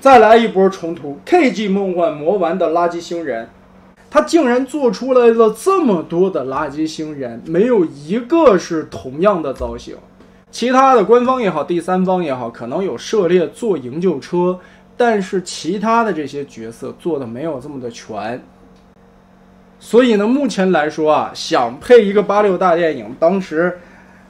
再来一波重涂 KG 梦幻魔丸的垃圾星人，他竟然做出来了这么多的垃圾星人，没有一个是同样的造型。其他的官方也好，第三方也好，可能有涉猎做营救车，但是其他的这些角色做的没有这么的全。所以呢，目前来说啊，想配一个86大电影，当时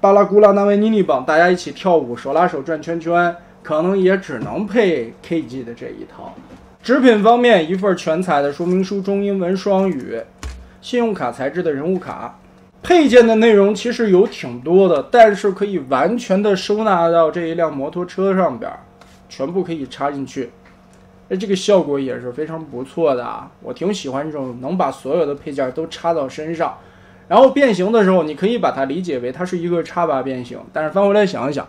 巴拉古拉纳维尼尼榜大家一起跳舞，手拉手转圈圈，可能也只能配 KG 的这一套。纸品方面，一份全彩的说明书，中英文双语，信用卡材质的人物卡。配件的内容其实有挺多的，但是可以完全的收纳到这一辆摩托车上边，全部可以插进去。这个效果也是非常不错的啊，我挺喜欢这种能把所有的配件都插到身上。然后变形的时候，你可以把它理解为它是一个插拔变形，但是翻回来想一想，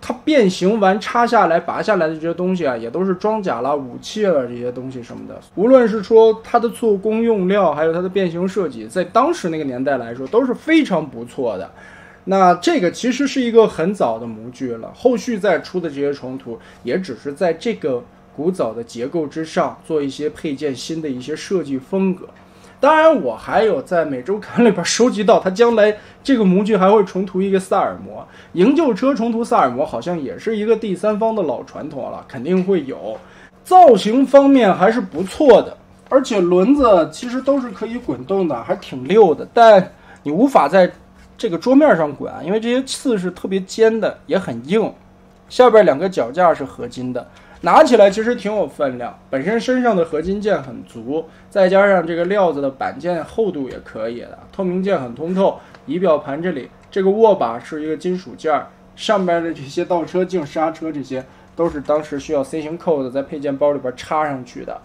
它变形完插下来拔下来的这些东西啊，也都是装甲啦、武器啦这些东西什么的。无论是说它的做工用料，还有它的变形设计，在当时那个年代来说都是非常不错的。那这个其实是一个很早的模具了，后续再出的这些重涂也只是在这个古早的结构之上做一些配件新的一些设计风格。当然我还有在每周刊里边收集到它将来这个模具还会重涂一个萨尔摩，营救车重涂萨尔摩好像也是一个第三方的老传统了，肯定会有。造型方面还是不错的，而且轮子其实都是可以滚动的，还挺溜的，但你无法在这个桌面上滚啊，因为这些刺是特别尖的，也很硬。下边两个脚架是合金的，拿起来其实挺有分量，本身身上的合金件很足，再加上这个料子的板件厚度也可以的，透明件很通透。仪表盘这里这个握把是一个金属件，上边的这些倒车镜、刹车这些都是当时需要 C 型扣子在配件包里边插上去的。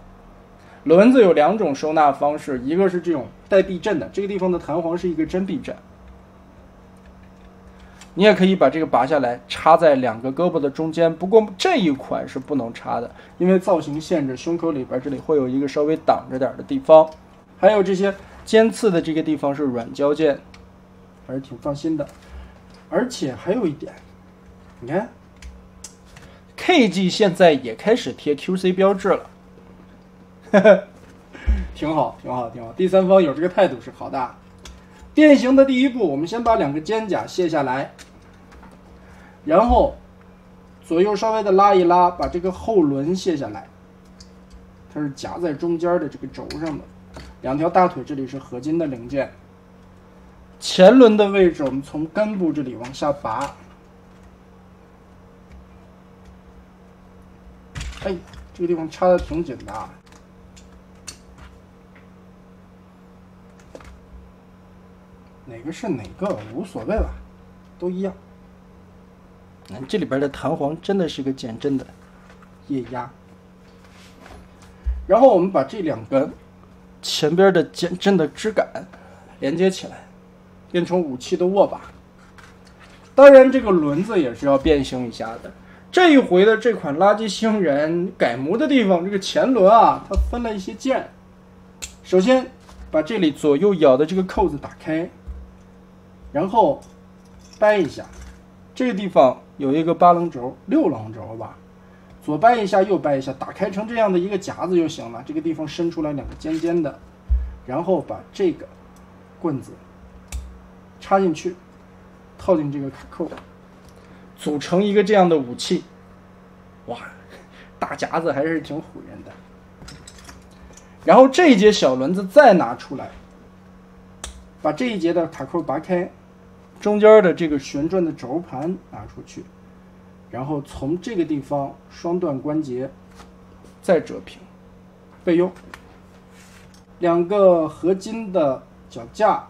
轮子有两种收纳方式，一个是这种带避震的，这个地方的弹簧是一个真避震，你也可以把这个拔下来插在两个胳膊的中间，不过这一款是不能插的，因为造型限制，胸口里边这里会有一个稍微挡着点的地方。还有这些尖刺的这个地方是软胶件，还是挺放心的。而且还有一点，你看 KG 现在也开始贴 QC 标志了，挺好挺好挺好，第三方有这个态度是好的。变形的第一步，我们先把两个肩胛卸下来，然后左右稍微的拉一拉，把这个后轮卸下来，它是夹在中间的这个轴上的。两条大腿这里是合金的零件。前轮的位置我们从根部这里往下拔，哎，这个地方插的挺紧的啊。哪个是哪个无所谓了，都一样。这里边的弹簧真的是个减震的液压。然后我们把这两个前边的减震的支杆连接起来，变成武器的握把。当然这个轮子也是要变形一下的。这一回的这款垃圾星人改模的地方，这个前轮啊，它分了一些键。首先把这里左右咬的这个扣子打开，然后掰一下，这个地方有一个8棱轴、6棱轴吧，左掰一下，右掰一下，打开成这样的一个夹子就行了。这个地方伸出来两个尖尖的，然后把这个棍子插进去，套进这个卡扣，组成一个这样的武器。哇，大夹子还是挺唬人的。然后这一节小轮子再拿出来，把这一节的卡扣拔开，中间的这个旋转的轴盘拿出去，然后从这个地方双段关节再折平备用。两个合金的脚架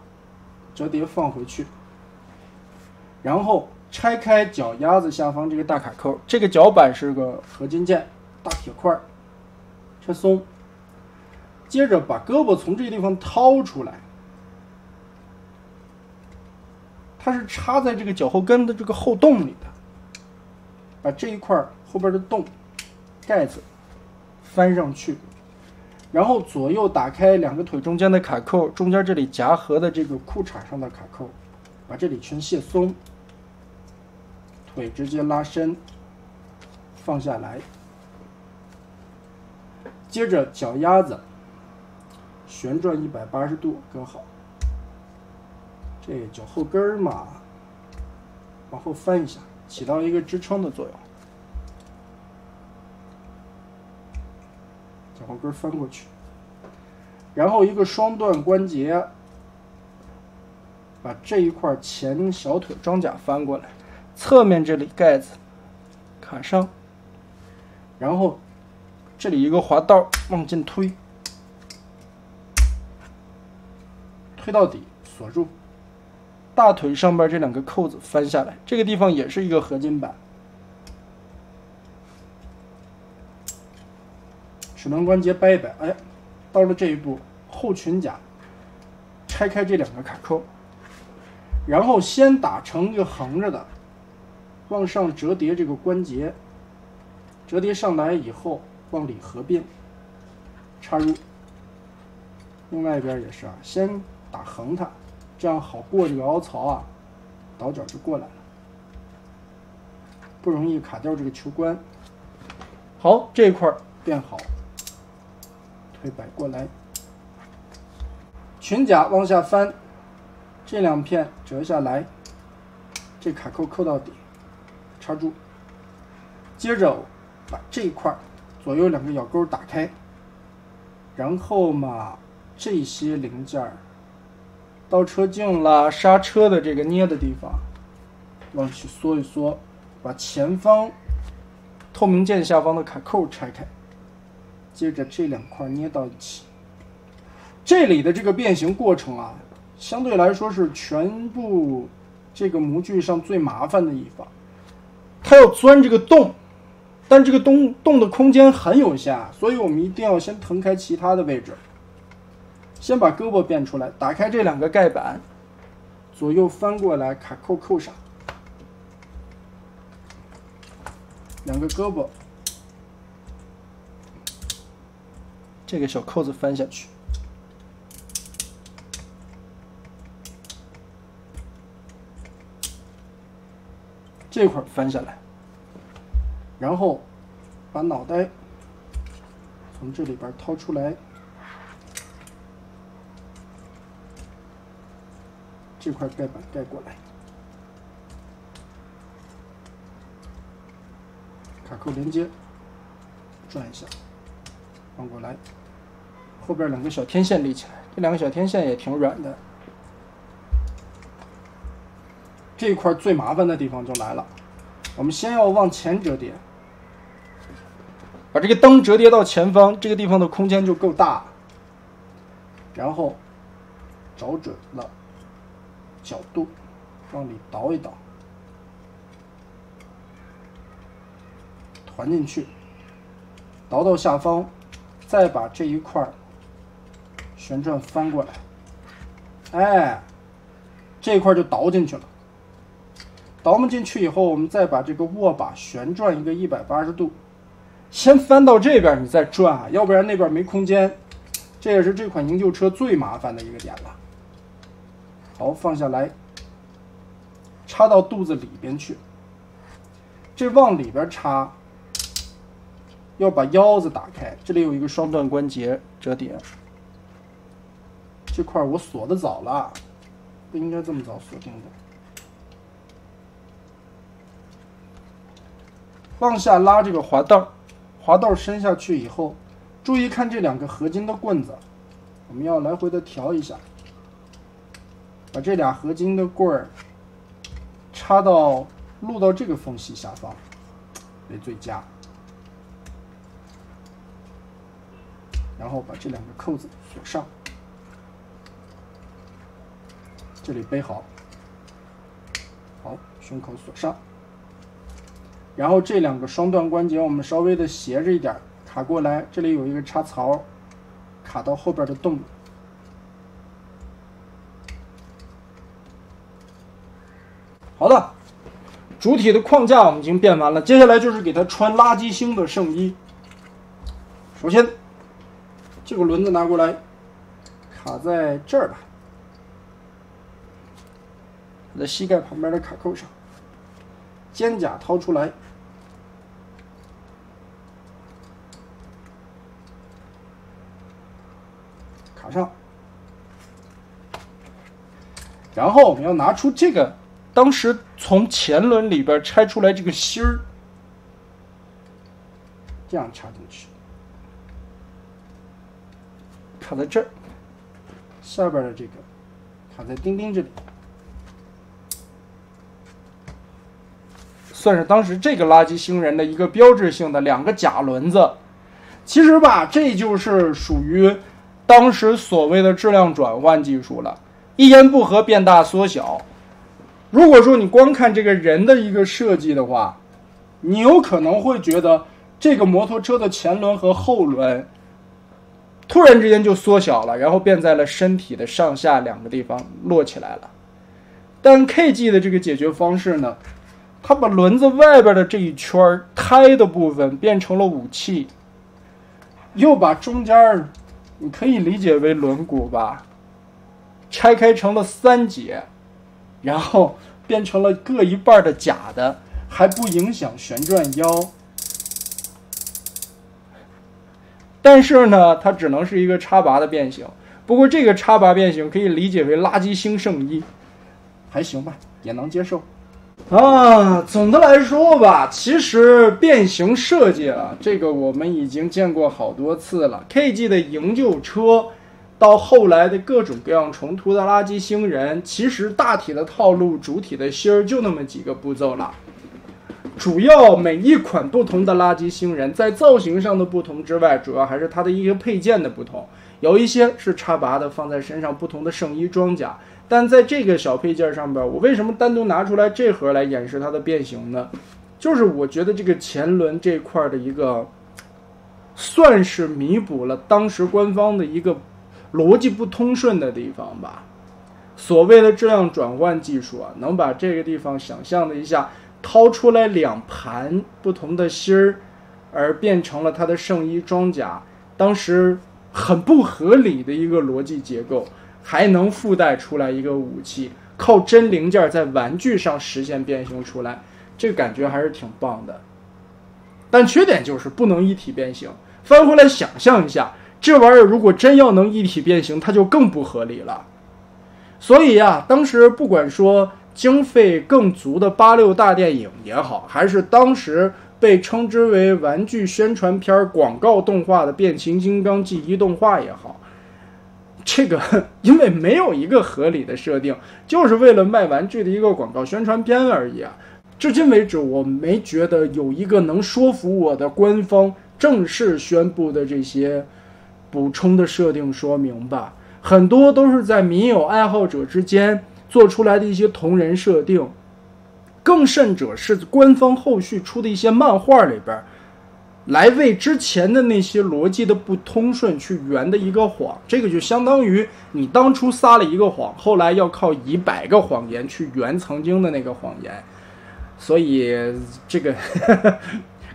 折叠放回去，然后拆开脚丫子下方这个大卡扣，这个脚板是个合金件大铁块，拆松。接着把胳膊从这个地方掏出来，它是插在这个脚后跟的这个后洞里的，把这一块后边的洞盖子翻上去，然后左右打开两个腿中间的卡扣，中间这里夹合的这个裤衩上的卡扣，把这里全卸松，腿直接拉伸放下来，接着脚丫子旋转180度搁好，这脚后跟嘛，往后翻一下，起到一个支撑的作用。脚后跟翻过去，然后一个双段关节，把这一块前小腿装甲翻过来，侧面这里盖子卡上，然后这里一个滑道往进推，推到底锁住。大腿上边这两个扣子翻下来，这个地方也是一个合金板。齿轮关节掰一掰，哎，到了这一步，后裙甲拆开这两个卡扣，然后先打成一个横着的，往上折叠这个关节，折叠上来以后往里合并，插入。另外一边也是啊，先打横它，这样好过这个凹槽啊，倒角就过来了，不容易卡掉这个球关。好，这一块变好。腿摆过来，裙甲往下翻，这两片折下来，这卡扣扣到底，插住。接着把这一块左右两个咬钩打开，然后嘛，这些零件倒车镜啦、刹车的这个捏的地方，往去缩一缩，把前方透明件下方的卡扣拆开。接着这两块捏到一起，这里的这个变形过程啊，相对来说是全部这个模具上最麻烦的一方。它要钻这个洞，但这个洞的空间很有限，所以我们一定要先腾开其他的位置。先把胳膊变出来，打开这两个盖板，左右翻过来，卡扣扣上，两个胳膊。这个小扣子翻下去，这块翻下来，然后把脑袋从这里边掏出来，这块盖板盖过来，卡扣连接，转一下，放过来。后边两个小天线立起来，这两个小天线也挺软的。这一块最麻烦的地方就来了，我们先要往前折叠，把这个灯折叠到前方，这个地方的空间就够大。然后找准了角度，往里倒一倒，团进去，倒到下方，再把这一块旋转翻过来，哎，这一块就倒进去了。倒磨进去以后，我们再把这个握把旋转一个180度，先翻到这边，你再转啊，要不然那边没空间。这也是这款营救车最麻烦的一个点了。好，放下来，插到肚子里边去。这往里边插，要把腰子打开，这里有一个双段关节折叠。这块我锁的早了，不应该这么早锁定的。往下拉这个滑道，滑道伸下去以后，注意看这两个合金的棍子，我们要来回的调一下，把这俩合金的棍儿插到录到这个缝隙下方为最佳，然后把这两个扣子锁上，这里背好，好，胸口锁上。然后这两个双段关节我们稍微的斜着一点卡过来，这里有一个插槽，卡到后边的洞里。好的，主体的框架我们已经变完了，接下来就是给它穿垃圾星的圣衣。首先，这个轮子拿过来，卡在这儿吧，在膝盖旁边的卡扣上，肩胛掏出来。卡上。然后我们要拿出这个当时从前轮里边拆出来这个芯儿，这样插进去，卡在这儿，下边的这个卡在钉钉这里，算是当时这个垃圾星人的一个标志性的2个假轮子。其实吧，这就是属于当时所谓的质量转换技术了，一言不合变大缩小。如果说你光看这个人的一个设计的话，你有可能会觉得这个摩托车的前轮和后轮突然之间就缩小了，然后变在了身体的上下2个地方摞起来了。但 KG 的这个解决方式呢，它把轮子外边的这一圈胎的部分变成了武器，又把中间你可以理解为轮毂吧，拆开成了3节，然后变成了各一半的假的，还不影响旋转腰。但是呢，它只能是一个插拔的变形。不过这个插拔变形可以理解为垃圾星圣衣，还行吧，也能接受。总的来说吧，其实变形设计这个我们已经见过好多次了。KG 的营救车到后来的各种各样重涂的垃圾星人，其实大体的套路、主体的芯儿就那么几个步骤了。主要每一款不同的垃圾星人在造型上的不同之外，主要还是它的一个配件的不同。有一些是插拔的，放在身上不同的圣衣装甲。但在这个小配件上边，我为什么单独拿出来这盒来演示它的变形呢？就是我觉得这个前轮这块的一个，算是弥补了当时官方的一个逻辑不通顺的地方吧。所谓的质量转换技术能把这个地方想象的一下，掏出来2盘不同的芯儿，而变成了它的圣衣装甲，当时很不合理的一个逻辑结构。还能附带出来一个武器，靠真零件在玩具上实现变形出来，这个感觉还是挺棒的。但缺点就是不能一体变形。翻回来想象一下，这玩意儿如果真要能一体变形，它就更不合理了。所以当时不管说经费更足的86大电影也好，还是当时被称之为玩具宣传片广告动画的变形金刚记忆动画也好，这个因为没有一个合理的设定，就是为了卖玩具的一个广告宣传片而已至今为止，我没觉得有一个能说服我的官方正式宣布的这些补充的设定说明吧。很多都是在迷友爱好者之间做出来的一些同人设定，更甚者是官方后续出的一些漫画里边来为之前的那些逻辑的不通顺去圆的一个谎。这个就相当于你当初撒了一个谎，后来要靠100个谎言去圆曾经的那个谎言。所以这个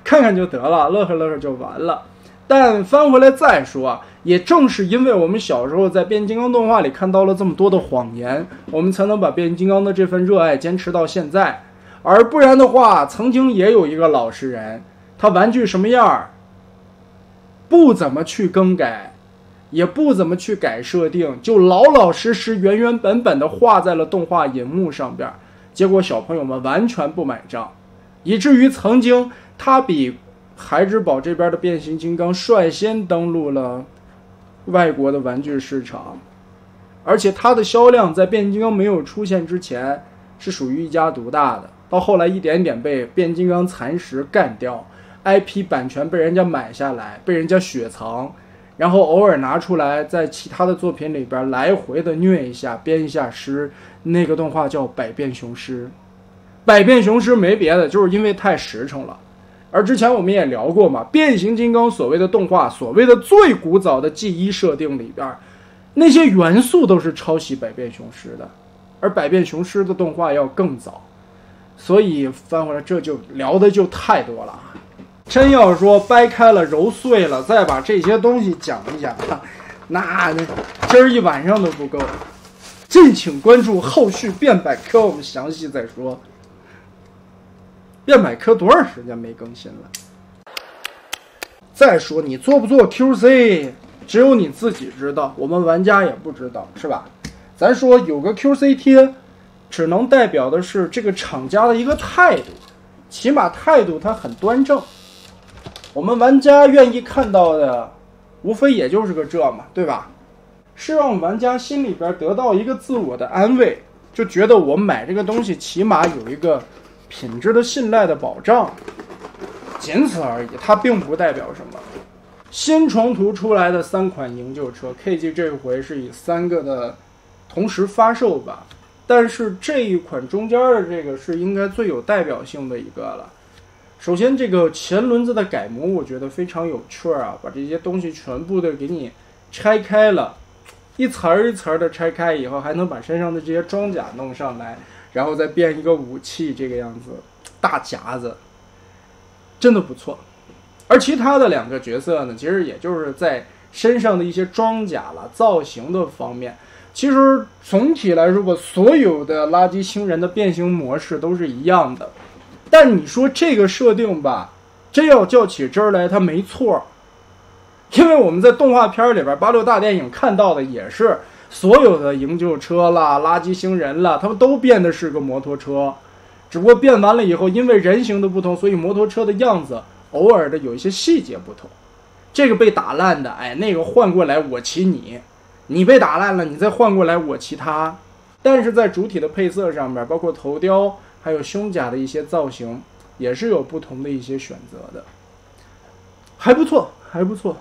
看看就得了，乐呵乐呵就完了。但翻回来再说也正是因为我们小时候在变形金刚动画里看到了这么多的谎言，我们才能把变形金刚的这份热爱坚持到现在。而不然的话，曾经也有一个老实人，他玩具什么样不怎么去更改，也不怎么去改设定，就老老实实原原本本的画在了动画银幕上边，结果小朋友们完全不买账，以至于曾经他比孩之宝这边的变形金刚率先登陆了外国的玩具市场，而且它的销量在变形金刚没有出现之前是属于一家独大的，到后来一点点被变形金刚蚕食干掉， IP 版权被人家买下来，被人家雪藏，然后偶尔拿出来在其他的作品里边来回的虐一下，编一下诗。那个动画叫百变雄狮，百变雄狮没别的，就是因为太实诚了。而之前我们也聊过嘛，变形金刚所谓的动画，所谓的最古早的记忆设定里边，那些元素都是抄袭百变雄狮的，而百变雄狮的动画要更早。所以翻回来这就聊的就太多了，真要说掰开了揉碎了再把这些东西讲一讲，那今儿一晚上都不够。敬请关注后续变百科，我们详细再说。变百科多长时间没更新了？再说你做不做 QC，只有你自己知道，我们玩家也不知道，是吧？咱说有个 QC 贴，只能代表的是这个厂家的一个态度，起码态度它很端正。我们玩家愿意看到的，无非也就是个这嘛，对吧？是让玩家心里边得到一个自我的安慰，就觉得我买这个东西起码有一个品质的信赖的保障，仅此而已，它并不代表什么。新重涂出来的3款营救车 ，KG 这回是以3个的同时发售吧，但是这一款中间的这个是应该最有代表性的一个了。首先，这个前轮子的改模我觉得非常有趣啊，把这些东西全部的给你拆开了，一层一层的拆开以后，还能把身上的这些装甲弄上来，然后再变一个武器，这个样子，大夹子，真的不错。而其他的2个角色呢，其实也就是在身上的一些装甲了、造型的方面，其实总体来说吧，所有的垃圾星人的变形模式都是一样的。但你说这个设定吧，真要较起真来，它没错。因为我们在动画片里边86大电影看到的也是所有的营救车啦、垃圾星人啦，他们都变的是个摩托车，只不过变完了以后，因为人形的不同，所以摩托车的样子偶尔的有一些细节不同。这个被打烂的，哎，那个换过来我骑你，你被打烂了，你再换过来我骑他。但是在主体的配色上面，包括头雕还有胸甲的一些造型，也是有不同的一些选择的，还不错，还不错。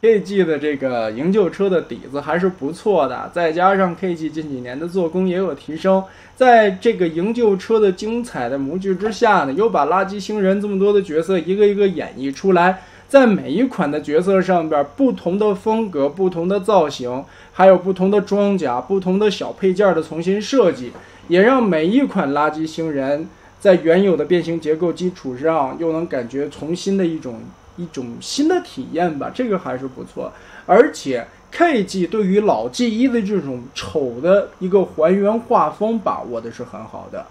KG 的这个营救车的底子还是不错的，再加上 KG 近几年的做工也有提升，在这个营救车的精彩的模具之下呢，又把垃圾星人这么多的角色一个一个演绎出来，在每一款的角色上边不同的风格、不同的造型，还有不同的装甲、不同的小配件的重新设计，也让每一款垃圾星人在原有的变形结构基础上，又能感觉重新的一种新的体验吧，这个还是不错。而且 KG 对于老 G1 的这种丑的一个还原画风把握的是很好的，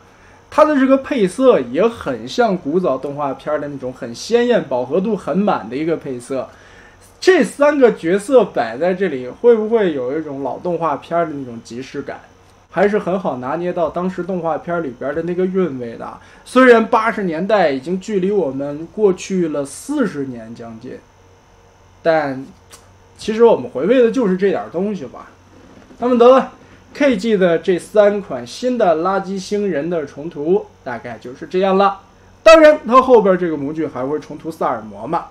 它的这个配色也很像古早动画片的那种很鲜艳、饱和度很满的一个配色。这3个角色摆在这里，会不会有一种老动画片的那种即视感？还是很好拿捏到当时动画片里边的那个韵味的。虽然80年代已经距离我们过去了40年将近，但其实我们回味的就是这点东西吧。那么得了， KG 的这3款新的垃圾星人的重涂大概就是这样了。当然它后边这个模具还会重涂萨尔摩嘛，